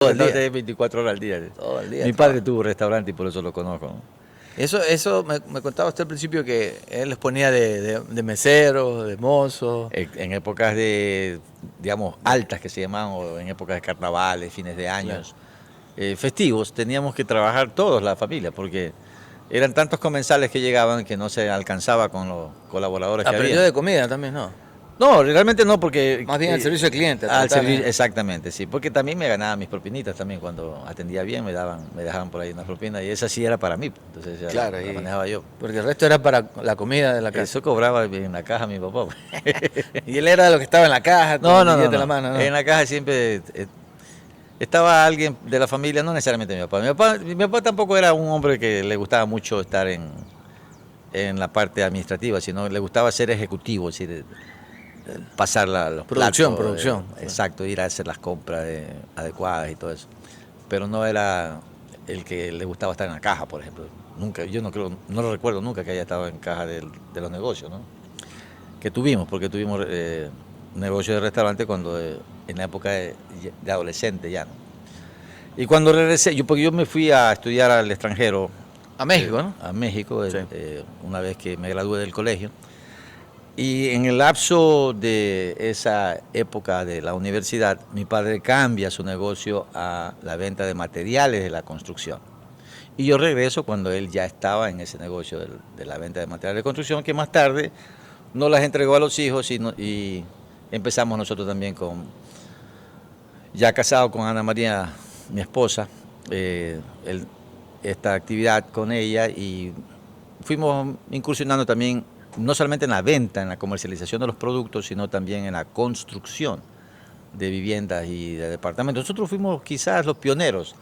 Todo el día. Restaurante 24 horas al día. Todo el día. Mi padre tuvo un restaurante y por eso lo conozco, ¿no? Eso me contaba usted al principio que él les ponía de meseros, de mozos. En épocas de, digamos, altas que se llamaban, o en épocas de carnavales, fines de años, festivos, teníamos que trabajar todos, la familia, porque eran tantos comensales que llegaban que no se alcanzaba con los colaboradores que Aprendió había. de comida también, ¿no? No, realmente no, porque... Más bien al servicio al cliente. Exactamente, sí, porque también me ganaba mis propinitas también, cuando atendía bien me dejaban por ahí una propina, y esa sí era para mí, entonces ya Claro, la manejaba yo. Porque el resto era para la comida de la casa. Eso cobraba en la caja mi papá. Y él era de lo que estaba en la caja, con el billete en la mano, ¿no? En la caja siempre estaba alguien de la familia, no necesariamente mi papá. Mi papá tampoco era un hombre que le gustaba mucho estar en la parte administrativa, sino le gustaba ser ejecutivo, es decir, pasar los Producción, platos, producción. exacto, ir a hacer las compras adecuadas y todo eso. Pero no era el que le gustaba estar en la caja, por ejemplo. Nunca, yo no creo, no lo recuerdo nunca que haya estado en caja de los negocios, ¿no? Que tuvimos, porque tuvimos negocio de restaurante cuando en la época de adolescente ya, ¿no? Y cuando regresé, porque yo me fui a estudiar al extranjero. A México, ¿no? A México, Sí. Una vez que me gradué del colegio. Y en el lapso de esa época de la universidad, mi padre cambia su negocio a la venta de materiales de la construcción. Y yo regreso cuando él ya estaba en ese negocio de la venta de materiales de construcción, que más tarde nos las entregó a los hijos y empezamos nosotros también ya casado con Ana María, mi esposa, esta actividad con ella, y fuimos incursionando también no solamente en la venta, en la comercialización de los productos, sino también en la construcción de viviendas y de departamentos. Nosotros fuimos quizás los pioneros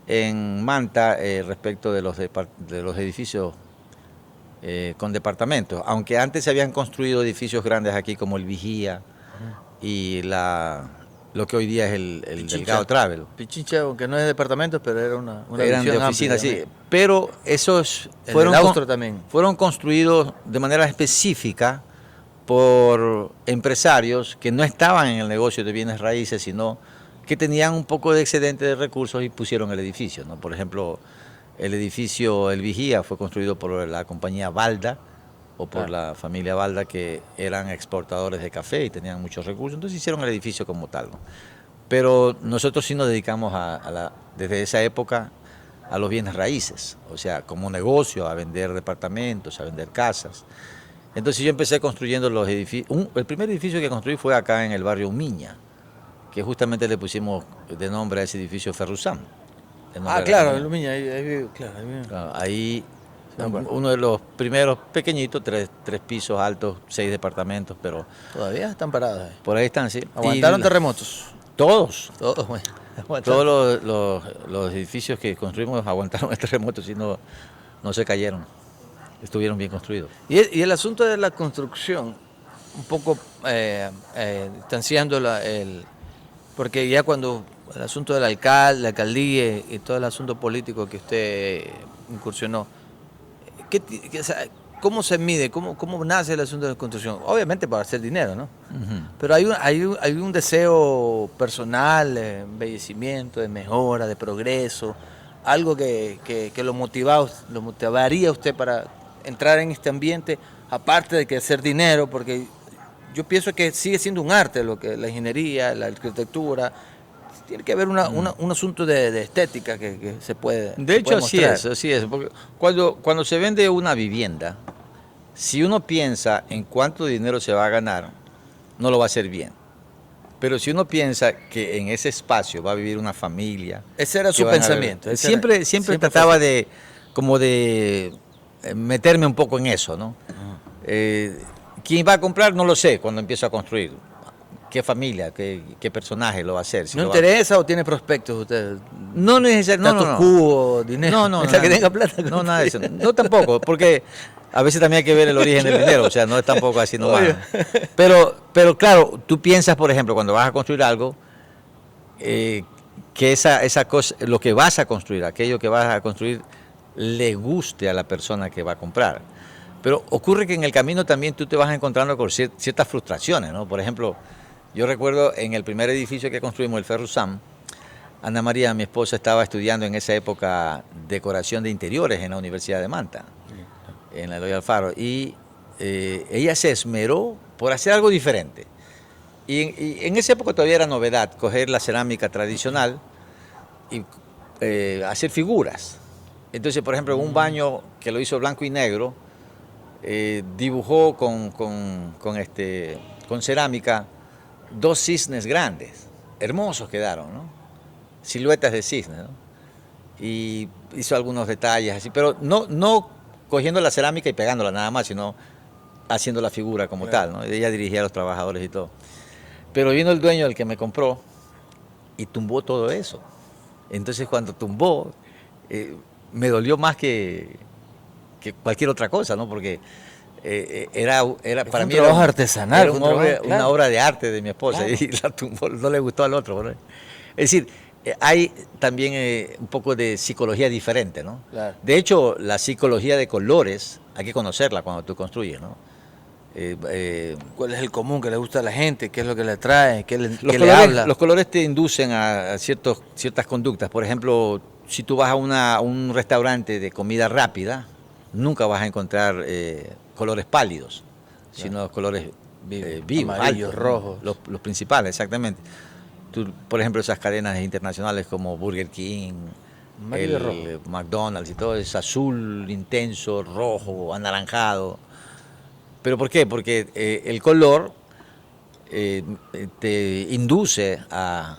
en Manta respecto de los edificios con departamentos, aunque antes se habían construido edificios grandes aquí como el Vigía y lo que hoy día es el Delgado Travel. Pichincha, aunque no es de departamentos, pero era una eran de visión oficinas, amplia, sí. Pero esos también. fueron construidos de manera específica por empresarios que no estaban en el negocio de bienes raíces, sino que tenían un poco de excedente de recursos y pusieron el edificio, ¿no? Por ejemplo, el edificio El Vigía fue construido por la compañía Balda, o por la familia Balda, que eran exportadores de café y tenían muchos recursos, entonces hicieron el edificio como tal, ¿no? Pero nosotros sí nos dedicamos desde esa época a los bienes raíces, o sea, como negocio, a vender departamentos, a vender casas. Entonces yo empecé construyendo los edificios. El primer edificio que construí fue acá en el barrio Umiña, que justamente le pusimos de nombre a ese edificio Ferrusam. Claro, el Umiña, ahí uno de los primeros pequeñitos, tres pisos altos, 6 departamentos, pero... Todavía están parados ahí. Por ahí están, sí. ¿Aguantaron terremotos? Todos. Todos, bueno. Todos los edificios que construimos aguantaron el terremoto, si no se cayeron. Estuvieron bien construidos. Y el asunto de la construcción, un poco distanciando porque ya cuando el asunto del alcalde, la alcaldía y todo el asunto político que usted incursionó, ¿cómo se mide? ¿Cómo nace el asunto de la construcción? Obviamente para hacer dinero, ¿no? Uh-huh. Pero hay un deseo personal, de embellecimiento, de mejora, de progreso, algo que lo motivaría a usted para entrar en este ambiente, aparte de que hacer dinero, porque yo pienso que sigue siendo un arte la ingeniería, la arquitectura. Tiene que haber un asunto de estética que se puede. De hecho, así es. Porque cuando se vende una vivienda, si uno piensa en cuánto dinero se va a ganar, no lo va a hacer bien. Pero si uno piensa que en ese espacio va a vivir una familia... Ese era su pensamiento. Siempre trataba de meterme un poco en eso, ¿no? ¿Quién va a comprar? No lo sé cuando empiezo a construir. ¿Qué familia, qué personaje lo va a hacer? ¿No interesa o tiene prospectos usted? No necesariamente. No. Cubo, dinero. No. Que tenga plata. No, nada de eso. No tampoco, porque a veces también hay que ver el origen del dinero, o sea, no es tampoco así nomás. Pero claro, tú piensas, por ejemplo, cuando vas a construir algo, que esa cosa, lo que vas a construir, aquello que vas a construir, le guste a la persona que va a comprar. Pero ocurre que en el camino también tú te vas encontrando con ciertas frustraciones, ¿no? Por ejemplo, yo recuerdo en el primer edificio que construimos, el Ferrusam, Ana María, mi esposa, estaba estudiando en esa época decoración de interiores en la Universidad de Manta, en la Eloy Alfaro, y ella se esmeró por hacer algo diferente. Y en esa época todavía era novedad coger la cerámica tradicional y hacer figuras. Entonces, por ejemplo, en un baño que lo hizo blanco y negro, dibujó con cerámica 2 cisnes grandes, hermosos quedaron, ¿no? Siluetas de cisnes, ¿no? Y hizo algunos detalles así, pero no cogiendo la cerámica y pegándola nada más, sino haciendo la figura como tal, ¿no? Ella dirigía a los trabajadores y todo. Pero vino el dueño, el que me compró, y tumbó todo eso. Entonces cuando tumbó, me dolió más que cualquier otra cosa, ¿no? Porque era para un mí trabajo artesanal, era claro. una obra de arte de mi esposa, Claro. y la tumbó, no le gustó al otro, ¿no? Es decir, hay también un poco de psicología diferente, ¿no? Claro. De hecho, la psicología de colores hay que conocerla cuando tú construyes, ¿no? ¿Cuál es el común que le gusta a la gente? ¿Qué es lo que le atrae? ¿Qué Los le colores, habla? los colores te inducen a ciertas conductas. Por ejemplo, si tú vas a un restaurante de comida rápida, nunca vas a encontrar colores pálidos, sino colores vivos, Amarillos, altos, rojos. los principales, exactamente. Tú, por ejemplo, esas cadenas internacionales como Burger King, Amarillo, rojo. McDonald's y todo es azul intenso, rojo, anaranjado. ¿Pero por qué? Porque el color te induce a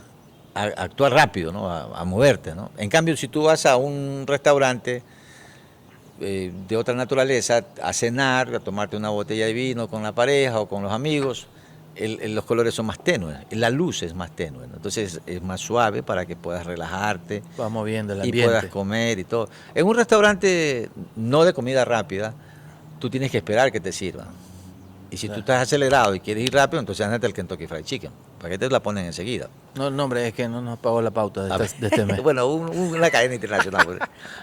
actuar rápido, ¿no? A moverte, ¿no? En cambio, si tú vas a un restaurante de otra naturaleza a cenar, a tomarte una botella de vino con la pareja o con los amigos, los colores son más tenues, la luz es más tenue, ¿no? Entonces es más suave para que puedas relajarte Va moviendo el y ambiente. puedas comer y todo. En un restaurante no de comida rápida, tú tienes que esperar que te sirvan. Y si tú estás acelerado y quieres ir rápido, entonces andate al Kentucky Fried Chicken, para que te la ponen enseguida. No, no, hombre, es que no nos pagó la pauta de este mes. Bueno, una cadena internacional. Pues.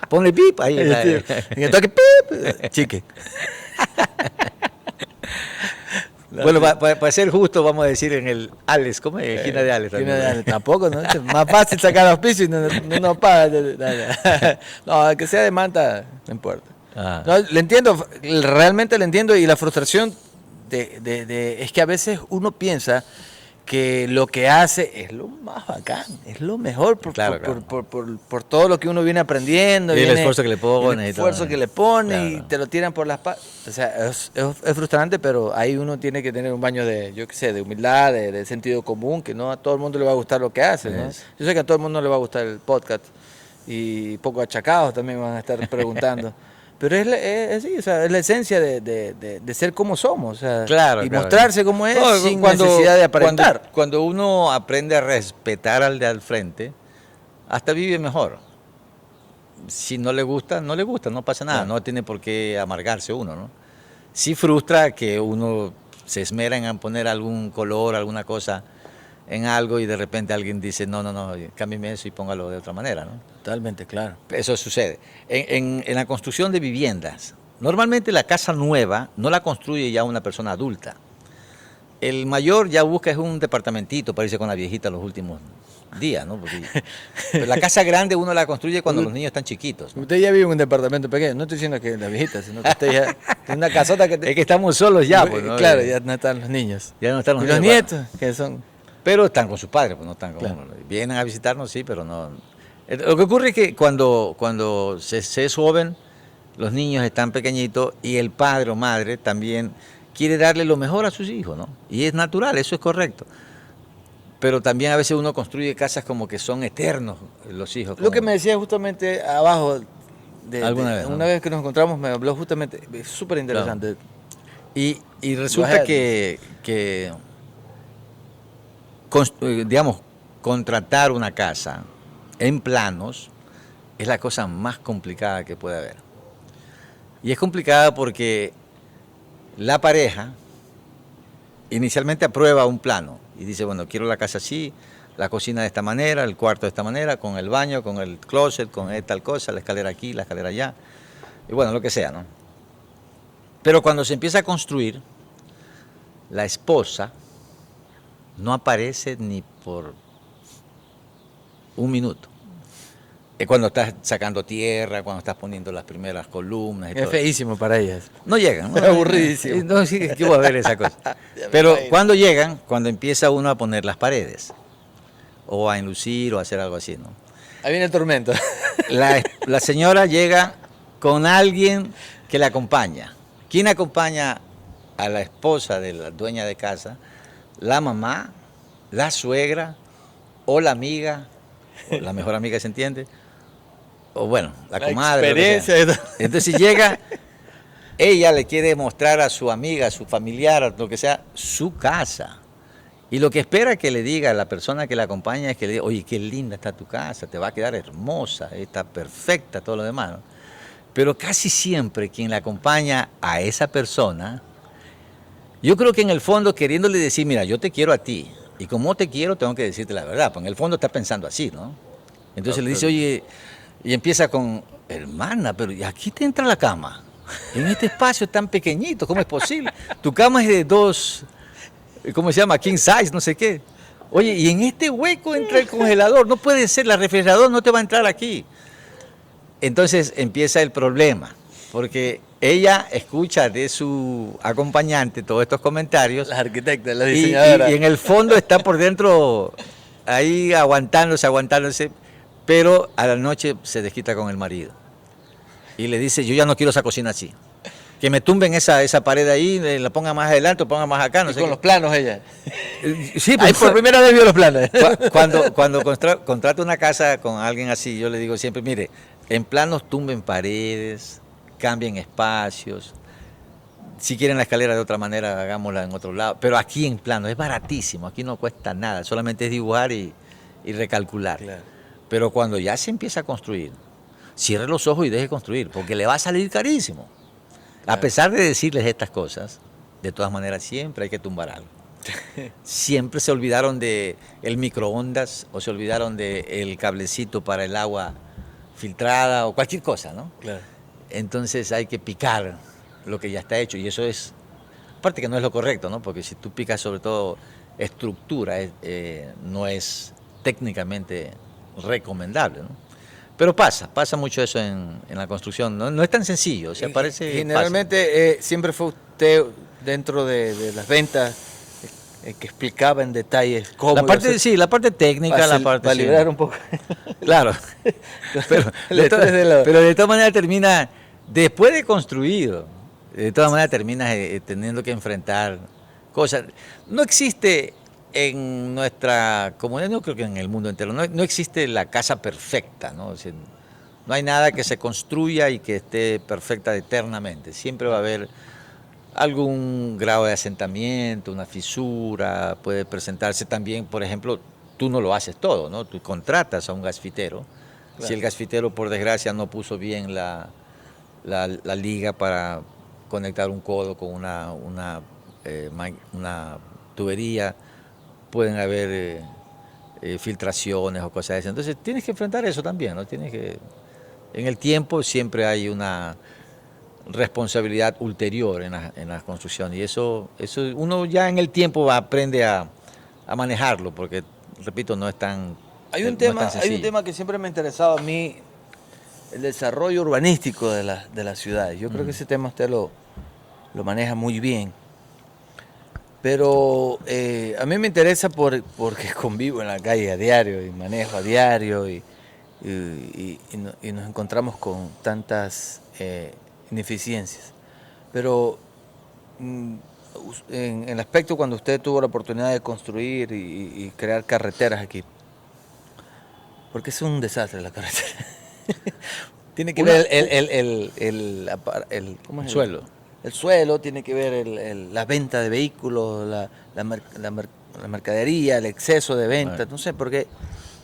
Ponle pip ahí. En el toque, ¡pip! Chique. Bueno, para ser justo, vamos a decir en el Alex, ¿cómo es? Esquina de Alex. Esquina de Alex, tampoco, ¿no? Es más fácil sacar los pisos y no nos paga. No, que sea de Manta, no importa. Ah. No, le entiendo, realmente le entiendo, y la frustración es que a veces uno piensa que lo que hace es lo más bacán, es lo mejor Claro. por todo lo que uno viene aprendiendo. Y el esfuerzo que le pone. El esfuerzo que le pone, Claro. y te lo tiran por las patas. O sea, es frustrante, pero ahí uno tiene que tener un baño de, yo qué sé, de humildad, de sentido común, que no a todo el mundo le va a gustar lo que hace, ¿no? Es. Yo sé que a todo el mundo le va a gustar el podcast, y poco achacados también van a estar preguntando. Pero es la esencia de ser como somos, o sea, Claro, y claro. mostrarse como es, No, sin necesidad de aparentar. Cuando uno aprende a respetar al de al frente, hasta vive mejor. Si no le gusta, no le gusta, no pasa nada, Claro. no tiene por qué amargarse uno, ¿no? Sí frustra que uno se esmera en poner algún color, alguna cosa en algo y de repente alguien dice, no, cámbiame eso y póngalo de otra manera, ¿no? Totalmente, claro. Eso sucede. En la construcción de viviendas, normalmente la casa nueva no la construye ya una persona adulta. El mayor ya busca es un departamentito para irse con la viejita los últimos días, ¿no? Pero la casa grande uno la construye cuando los niños están chiquitos, ¿no? Usted ya vive en un departamento pequeño, no estoy diciendo que la viejita, sino que usted ya tiene una casota que... Es que estamos solos ya, pues, ¿no? Claro, ya no están los niños. Ya no están los Y los niños. nietos, que son... Pero están con sus padres, pues no están con Claro. uno. Vienen a visitarnos, sí, pero no. Lo que ocurre es que cuando se es joven, los niños están pequeñitos y el padre o madre también quiere darle lo mejor a sus hijos, ¿no? Y es natural, eso es correcto. Pero también a veces uno construye casas como que son eternos los hijos. Lo que me decía justamente abajo, ¿Alguna vez, no? una vez que nos encontramos, me habló justamente, es súper interesante. Y resulta que digamos, contratar una casa en planos es la cosa más complicada que puede haber. Y es complicada porque la pareja inicialmente aprueba un plano y dice, bueno, quiero la casa así, la cocina de esta manera, el cuarto de esta manera, con el baño, con el closet, con tal cosa, la escalera aquí, la escalera allá, y bueno, lo que sea, ¿no? Pero cuando se empieza a construir, la esposa no aparece ni por un minuto. Es cuando estás sacando tierra, cuando estás poniendo las primeras columnas y Es todo. feísimo para ellas. No llegan. Es aburridísimo. No, sí, ¿qué voy a ver esa cosa? Pero cuando llegan, cuando empieza uno a poner las paredes, o a enlucir, o a hacer algo así, ¿no? Ahí viene el tormento. La señora llega con alguien que la acompaña. ¿Quién acompaña a la esposa de la dueña de casa? La mamá, la suegra, o la amiga, o la mejor amiga, ¿se entiende? O bueno, la comadre. Experiencia. Entonces si llega, ella le quiere mostrar a su amiga, a su familiar, a lo que sea, su casa. Y lo que espera que le diga a la persona que la acompaña es que le diga, oye, qué linda está tu casa, te va a quedar hermosa, está perfecta, todo lo demás, ¿no? Pero casi siempre quien la acompaña a esa persona, yo creo que en el fondo queriéndole decir, mira, yo te quiero a ti, y como te quiero tengo que decirte la verdad, pues en el fondo está pensando así, ¿no? Entonces le dice, oye, y empieza con, hermana, pero aquí te entra la cama, en este espacio tan pequeñito, ¿cómo es posible? Tu cama es de 2, ¿cómo se llama? King size, no sé qué. Oye, y en este hueco entra el congelador, no puede ser, la refrigerador no te va a entrar aquí. Entonces empieza el problema, porque ella escucha de su acompañante todos estos comentarios. Las arquitectas, las y diseñadoras. y en el fondo está por dentro ahí aguantándose, pero a la noche se desquita con el marido. Y le dice, yo ya no quiero esa cocina así. Que me tumben esa pared ahí, la ponga más adelante, o ponga más acá, no Y sé con qué. los planos ella. Sí, Ahí por primera vez vio los planos. Cuando contrato una casa con alguien así, yo le digo siempre, mire, en planos tumben paredes, cambien espacios. Si quieren la escalera de otra manera, hagámosla en otro lado. Pero aquí en plano es baratísimo, aquí no cuesta nada, solamente es dibujar y recalcular. Claro. Pero cuando ya se empieza a construir, cierre los ojos y deje construir, porque le va a salir carísimo. A pesar de decirles estas cosas, de todas maneras siempre hay que tumbar algo. Siempre se olvidaron de el microondas o se olvidaron del cablecito para el agua filtrada o cualquier cosa, ¿no? Claro. Entonces hay que picar lo que ya está hecho y eso es, aparte que no es lo correcto, ¿no? Porque si tú picas sobre todo estructura, no es técnicamente recomendable, ¿no? Pero pasa mucho eso en la construcción, no es tan sencillo, o sea, parece Generalmente siempre fue usted dentro de las ventas que explicaba en detalles cómo la parte, iba a ser, sí, la parte técnica, la parte... para sí. liberar un poco. Claro, pero El de, estrés de la- pero de todas maneras termina, después de construido, de todas maneras terminas teniendo que enfrentar cosas. No existe en nuestra comunidad, no creo que en el mundo entero, no existe la casa perfecta, ¿no? O sea, no hay nada que se construya y que esté perfecta eternamente. Siempre va a haber algún grado de asentamiento, una fisura, puede presentarse también, por ejemplo, tú no lo haces todo, ¿no? Tú contratas a un gasfitero. Claro. Si el gasfitero, por desgracia, no puso bien la liga para conectar un codo con una tubería, pueden haber filtraciones o cosas de esas. Entonces tienes que enfrentar eso también, ¿no? En el tiempo siempre hay una responsabilidad ulterior en la construcción y eso uno ya en el tiempo aprende a manejarlo, porque, repito, no es tan Hay un no es tan sencillo. tema que siempre me ha interesado a mí, el desarrollo urbanístico de las ciudades. Yo creo que ese tema usted lo maneja muy bien. Pero a mí me interesa porque convivo en la calle a diario y manejo a diario y nos encontramos con tantas ineficiencias. Pero en el aspecto cuando usted tuvo la oportunidad de construir y crear carreteras aquí, porque es un desastre la carretera. Tiene que ver ¿cómo es El suelo. El suelo, tiene que ver la venta de vehículos, la mercadería, el exceso de venta, Bueno. no sé, porque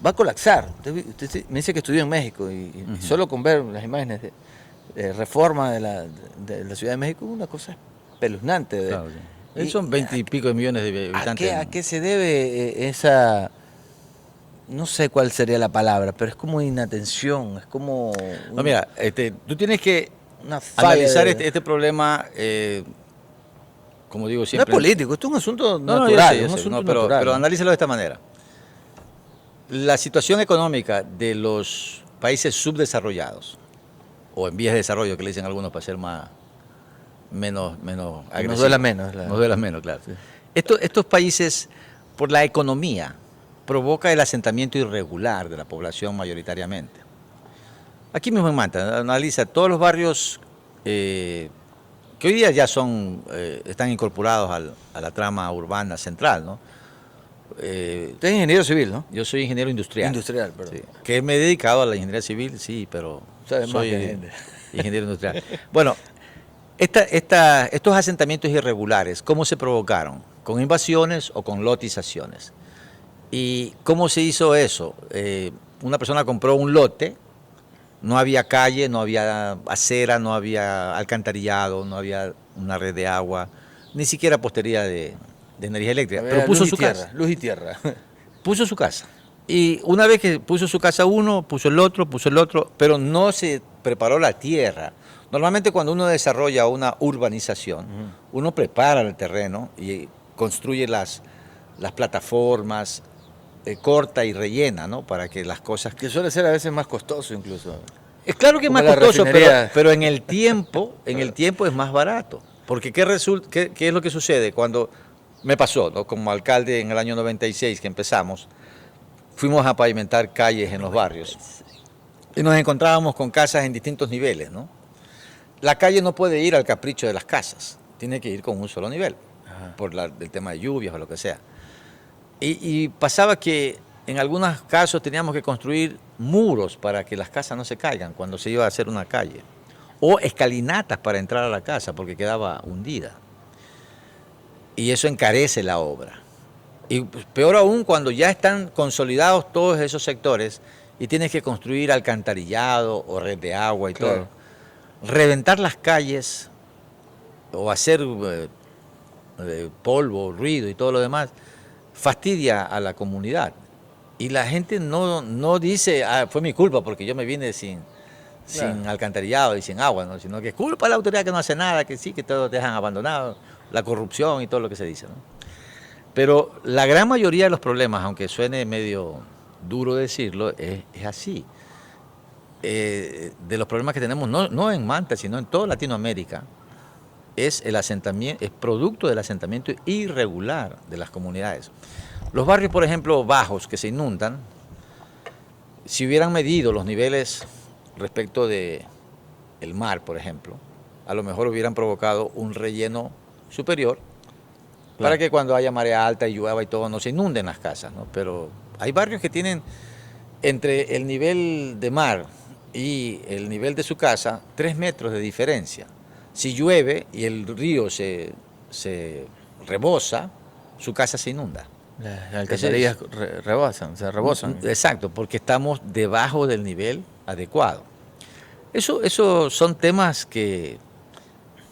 va a colapsar. Usted me dice que estudió en México y solo con ver las imágenes de reforma de la Ciudad de México, una cosa espeluznante. Claro, sí. Son 20 y pico de millones de habitantes. ¿A qué se debe esa, no sé cuál sería la palabra, pero es como inatención, es como No, mira, tú tienes que una falla analizar de- este problema, como digo No es siempre. político, esto es un asunto No, natural, yo es un sé, asunto pero natural. analízalo de esta manera. La situación económica de los países subdesarrollados, o en vías de desarrollo, que le dicen algunos para ser menos agresivos. Nos duela menos. Nos duela menos, claro. Sí. Estos países, por la economía, provoca el asentamiento irregular de la población mayoritariamente. Aquí mismo en Manta, analiza todos los barrios que hoy día ya están incorporados a la trama urbana central, ¿no? Usted es ingeniero civil, ¿no? Yo soy ingeniero industrial. Industrial, perdón. Sí. Que me he dedicado a la ingeniería civil, sí, pero Sabe más soy que gente. ingeniero industrial. Bueno, estos asentamientos irregulares, ¿cómo se provocaron? ¿Con invasiones o con lotizaciones? ¿Y cómo se hizo eso? Una persona compró un lote, no había calle, no había acera, no había alcantarillado, no había una red de agua, ni siquiera postería de energía eléctrica, pero puso su casa. Luz y tierra. Puso su casa. Y una vez que puso su casa uno, puso el otro, pero no se preparó la tierra. Normalmente cuando uno desarrolla una urbanización, uno prepara el terreno y construye las plataformas, corta y rellena, ¿no? Para que las cosas... Que suele ser a veces más costoso incluso. Es claro que es Como más la costoso, refinería. pero en el tiempo es más barato. Porque ¿qué es lo que sucede? Cuando me pasó, ¿no? Como alcalde en el año 96 que empezamos, fuimos a pavimentar calles en los barrios y nos encontrábamos con casas en distintos niveles, ¿no? La calle no puede ir al capricho de las casas, tiene que ir con un solo nivel, por el tema de lluvias o lo que sea. Y pasaba que en algunos casos teníamos que construir muros para que las casas no se caigan cuando se iba a hacer una calle, o escalinatas para entrar a la casa porque quedaba hundida. Y eso encarece la obra. Y peor aún cuando ya están consolidados todos esos sectores y tienes que construir alcantarillado o red de agua y Claro. todo. Reventar las calles o hacer polvo, ruido y todo lo demás fastidia a la comunidad. Y la gente no dice, fue mi culpa porque yo me vine sin alcantarillado y sin agua, ¿no? Sino que es culpa de la autoridad que no hace nada, que sí, que todos dejan abandonado, la corrupción y todo lo que se dice, ¿no? Pero la gran mayoría de los problemas, aunque suene medio duro decirlo, es así. De los problemas que tenemos, no en Manta, sino en toda Latinoamérica, es el asentamiento, es producto del asentamiento irregular de las comunidades. Los barrios, por ejemplo, bajos que se inundan, si hubieran medido los niveles respecto de el mar, por ejemplo, a lo mejor hubieran provocado un relleno superior para que cuando haya marea alta y llueva y todo no se inunden las casas, ¿no? Pero hay barrios que tienen entre el nivel de mar y el nivel de su casa 3 metros de diferencia. Si llueve y el río se rebosa, su casa se inunda. Las alcantarillas se rebosan. Exacto, porque estamos debajo del nivel adecuado. Eso son temas que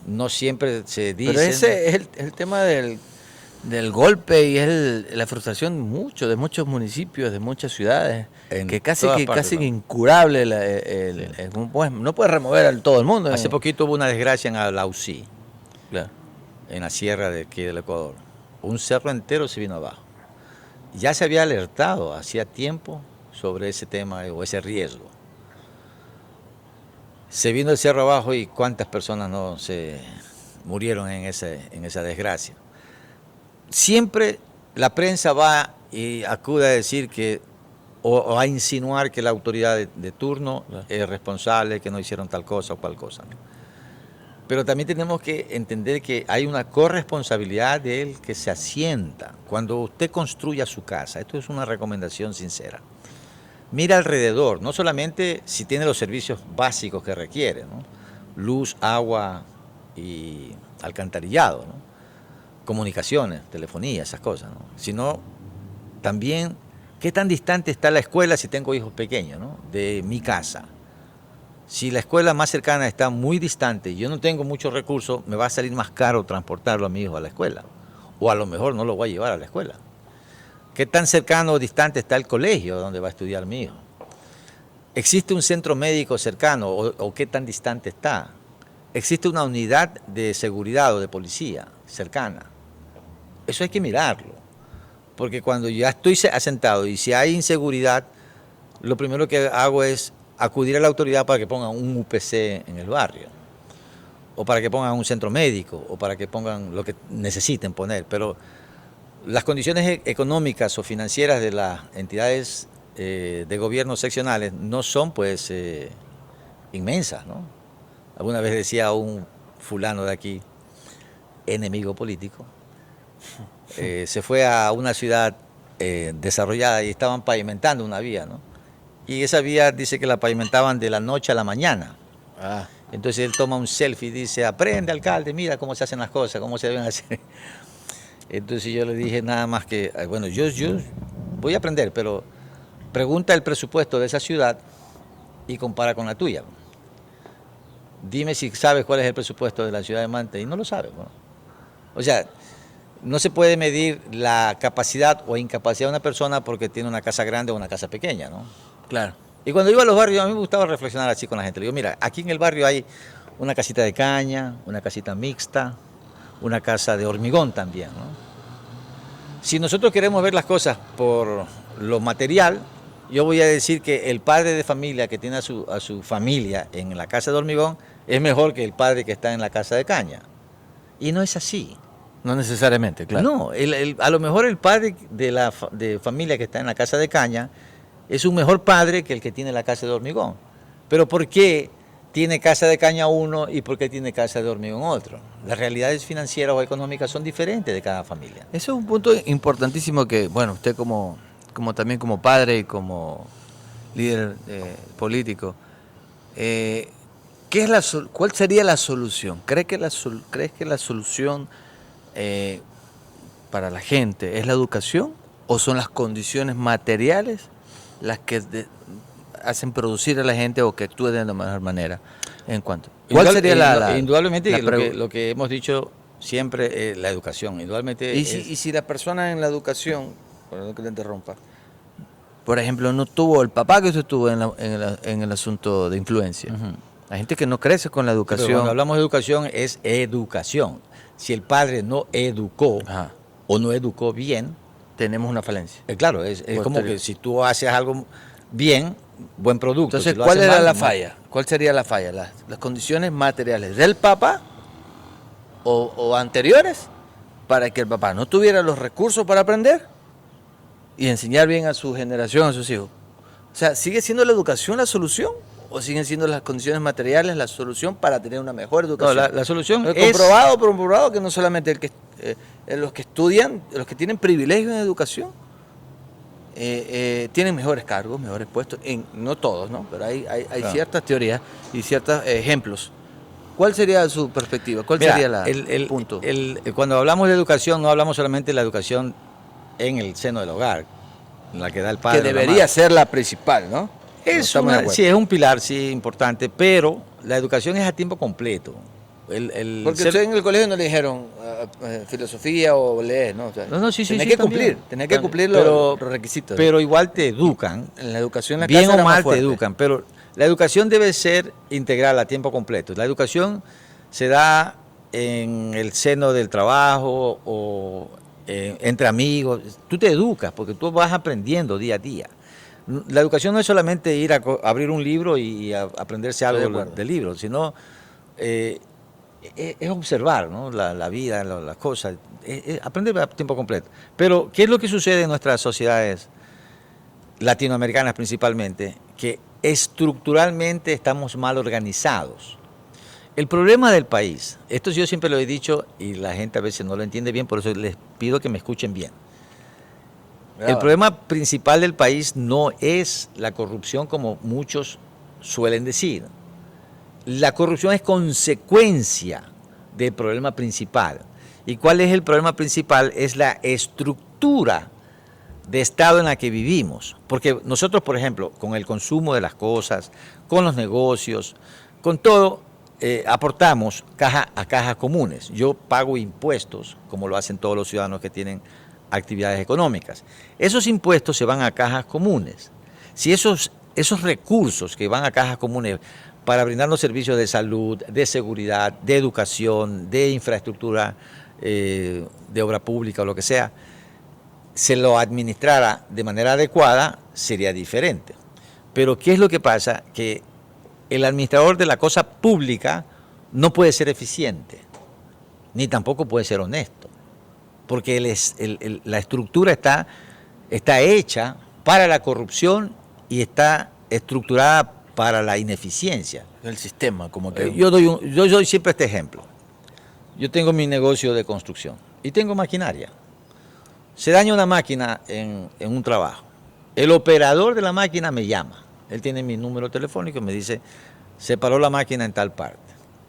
no siempre se dicen. Pero ese es el tema del golpe y es la frustración de muchos municipios, de muchas ciudades, En que casi todas que partes, casi ¿no? que incurable. No puede remover a todo el mundo. Hace poquito hubo una desgracia en Alausí, Claro. en la sierra de aquí del Ecuador. Un cerro entero se vino abajo. Ya se había alertado hacía tiempo sobre ese tema o ese riesgo. Se vino el cerro abajo y cuántas personas no se murieron en esa desgracia. Siempre la prensa va y acude a decir que o a insinuar que la autoridad de turno es responsable, que no hicieron tal cosa o cual cosa, ¿no? Pero también tenemos que entender que hay una corresponsabilidad del que se asienta. Cuando usted construya su casa, esto es una recomendación sincera, mira alrededor, no solamente si tiene los servicios básicos que requiere, ¿no? Luz, agua y alcantarillado, ¿no? Comunicaciones, telefonía, esas cosas, ¿no? Sino también qué tan distante está la escuela si tengo hijos pequeños, ¿no? De mi casa. Si la escuela más cercana está muy distante y yo no tengo muchos recursos, me va a salir más caro transportarlo a mi hijo a la escuela. O a lo mejor no lo voy a llevar a la escuela. ¿Qué tan cercano o distante está el colegio donde va a estudiar mi hijo? ¿Existe un centro médico cercano o qué tan distante está? ¿Existe una unidad de seguridad o de policía cercana? Eso hay que mirarlo. porque cuando ya estoy asentado y si hay inseguridad, lo primero que hago es acudir a la autoridad para que pongan un UPC en el barrio, o para que pongan un centro médico, o para que pongan lo que necesiten poner. Pero las condiciones económicas o financieras de las entidades de gobierno seccionales no son pues inmensas, ¿no? Alguna vez decía un fulano de aquí, enemigo político, se fue a una ciudad desarrollada y estaban pavimentando una vía, ¿no? Y esa vía dice que la pavimentaban de la noche a la mañana. Ah, Entonces él toma un selfie y dice, aprende alcalde, mira cómo se hacen las cosas, cómo se deben hacer. Entonces yo le dije nada más que, bueno, yo voy a aprender, pero pregunta el presupuesto de esa ciudad y compara con la tuya. Dime si sabes cuál es el presupuesto de la ciudad de Manta y no lo sabes, ¿no? O sea, no se puede medir la capacidad o incapacidad de una persona porque tiene una casa grande o una casa pequeña, ¿no? claro. Y cuando iba a los barrios, a mí me gustaba reflexionar así con la gente. Le digo, mira, aquí en el barrio hay una casita de caña, una casita mixta, una casa de hormigón también, ¿no? Si nosotros queremos ver las cosas por lo material, yo voy a decir que el padre de familia que tiene a su familia en la casa de hormigón es mejor que el padre que está en la casa de caña. Y no es así. No necesariamente, claro. No, a lo mejor el padre de familia que está en la casa de caña es un mejor padre que el que tiene la casa de hormigón. Pero ¿por qué tiene casa de caña uno y por qué tiene casa de hormigón otro? Las realidades financieras o económicas son diferentes de cada familia. Eso es un punto importantísimo que, bueno, usted como también como padre y como líder político, ¿cuál sería la solución? ¿Crees que la solución para la gente es la educación o son las condiciones materiales las que hacen producir a la gente o que actúe de la mejor manera? En cuanto, ¿cuál sería indudablemente lo que hemos dicho siempre, la educación, indudablemente. Y si la persona en la educación, perdón que le interrumpa, por ejemplo, no tuvo el papá que usted tuvo en el asunto de influencia. La gente que no crece con la educación. Pero cuando hablamos de educación es educación. Si el padre no educó o no educó bien, tenemos una falencia. Claro, es como que si tú haces algo bien, buen producto. Entonces, si ¿cuál era la falla? ¿Cuál sería la falla? Las condiciones materiales del papá o anteriores para que el papá no tuviera los recursos para aprender y enseñar bien a su generación, a sus hijos. O sea, ¿sigue siendo la educación la solución o siguen siendo las condiciones materiales la solución para tener una mejor educación? No, la solución es comprobado que no solamente los que estudian, los que tienen privilegios en educación, tienen mejores cargos, mejores puestos, no todos, ¿no? Pero hay claro, ciertas teorías y ciertos ejemplos. ¿Cuál sería su perspectiva? ¿Cuál sería el punto? Cuando hablamos de educación, no hablamos solamente de la educación en el seno del hogar, en la que da el padre. Que debería ser la principal, ¿no? Sí, es un pilar, sí, importante, pero la educación es a tiempo completo. Porque usted en el colegio no le dijeron filosofía o leer, ¿no? O sea, no, sí, tenía que cumplir, tenía que cumplir los requisitos. Pero igual te educan. En la educación, en la bien casa o mal te educan, pero la educación debe ser integral a tiempo completo. La educación se da en el seno del trabajo o entre amigos. Tú te educas porque tú vas aprendiendo día a día. La educación no es solamente ir a abrir un libro y aprenderse algo del libro, sino es observar, ¿no? la vida, las cosas, aprender a tiempo completo. Pero, ¿qué es lo que sucede en nuestras sociedades latinoamericanas principalmente? Que estructuralmente estamos mal organizados. El problema del país, esto yo siempre lo he dicho y la gente a veces no lo entiende bien, por eso les pido que me escuchen bien. El problema principal del país no es la corrupción como muchos suelen decir. La corrupción es consecuencia del problema principal. ¿Y cuál es el problema principal? Es la estructura de estado en la que vivimos. Porque nosotros, por ejemplo, con el consumo de las cosas, con los negocios, con todo, aportamos a cajas comunes. Yo pago impuestos, como lo hacen todos los ciudadanos que tienen actividades económicas. Esos impuestos se van a cajas comunes. Si esos recursos que van a cajas comunes para brindarnos servicios de salud, de seguridad, de educación, de infraestructura, de obra pública o lo que sea, se lo administrara de manera adecuada, sería diferente. Pero ¿qué es lo que pasa? Que el administrador de la cosa pública no puede ser eficiente, ni tampoco puede ser honesto, porque la estructura está hecha para la corrupción y está estructurada para la ineficiencia. El sistema, como que... Yo doy siempre este ejemplo. Yo tengo mi negocio de construcción y tengo maquinaria. Se daña una máquina en un trabajo. El operador de la máquina me llama. Él tiene mi número telefónico y me dice, se paró la máquina en tal parte.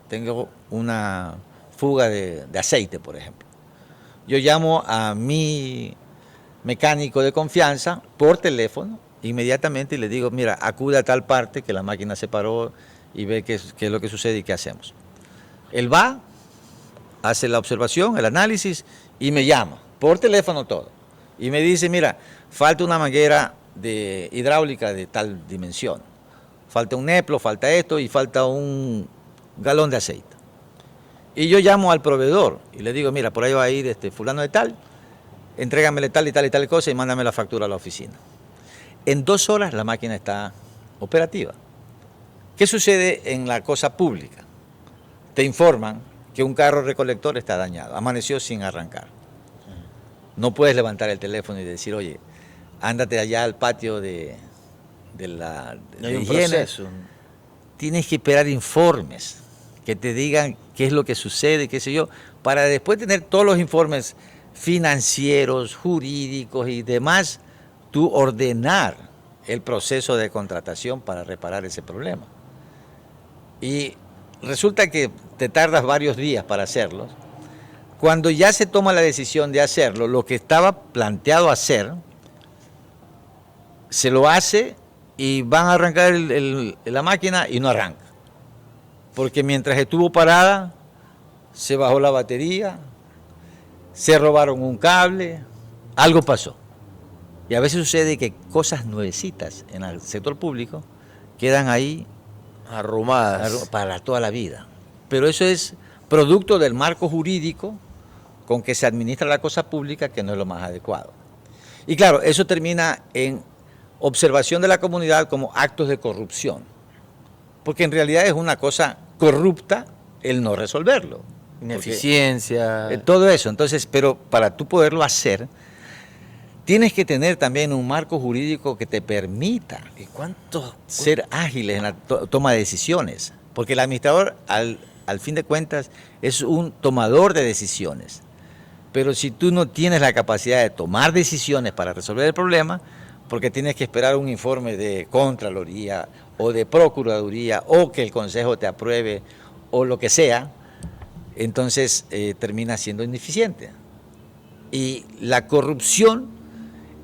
Tengo una fuga de aceite, por ejemplo. Yo llamo a mi mecánico de confianza por teléfono inmediatamente y le digo, mira, acude a tal parte que la máquina se paró y ve qué es lo que sucede y qué hacemos. Él va, hace la observación, el análisis y me llama, por teléfono todo. Y me dice, mira, falta una manguera de hidráulica de tal dimensión, falta un neplo, falta esto y falta un galón de aceite. Y yo llamo al proveedor y le digo, mira, por ahí va a ir fulano de tal, entrégamele tal y tal y tal cosa y mándame la factura a la oficina. En 2 horas la máquina está operativa. ¿Qué sucede en la cosa pública? Te informan que un carro recolector está dañado, amaneció sin arrancar. No puedes levantar el teléfono y decir, oye, ándate allá al patio de No hay un higiene. proceso. Tienes que esperar informes que te digan qué es lo que sucede, qué sé yo, para después tener todos los informes financieros, jurídicos y demás, tú ordenar el proceso de contratación para reparar ese problema. Y resulta que te tardas varios días para hacerlo. Cuando ya se toma la decisión de hacerlo, lo que estaba planteado hacer, se lo hace y van a arrancar la máquina y no arranca. Porque mientras estuvo parada, se bajó la batería, se robaron un cable, algo pasó. Y a veces sucede que cosas nuevecitas en el sector público quedan ahí Arrumadas. para toda la vida. Pero eso es producto del marco jurídico con que se administra la cosa pública, que no es lo más adecuado. Y claro, eso termina en observación de la comunidad como actos de corrupción, porque en realidad es una cosa corrupta el no resolverlo. Ineficiencia. Todo eso, entonces, pero para tú poderlo hacer, tienes que tener también un marco jurídico que te permita ¿Y cuántos? ser ágiles en la toma de decisiones, porque el administrador, al fin de cuentas, es un tomador de decisiones. Pero si tú no tienes la capacidad de tomar decisiones para resolver el problema, porque tienes que esperar un informe de Contraloría o de Procuraduría o que el Consejo te apruebe o lo que sea, entonces termina siendo ineficiente. Y la corrupción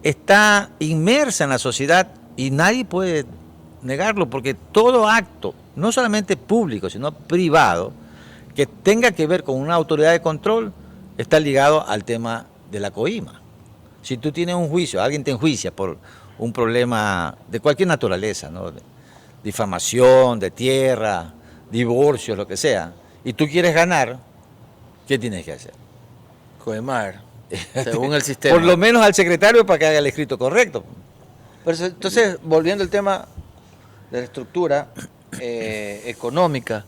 está inmersa en la sociedad y nadie puede negarlo, porque todo acto, no solamente público, sino privado, que tenga que ver con una autoridad de control, está ligado al tema de la coima. Si tú tienes un juicio, alguien te enjuicia por un problema de cualquier naturaleza, ¿no? Difamación, de tierra, divorcio, lo que sea, y tú quieres ganar, ¿qué tienes que hacer? Coemar, según el sistema. Por lo menos al secretario para que haga el escrito correcto. Pero entonces, volviendo al tema de la estructura económica,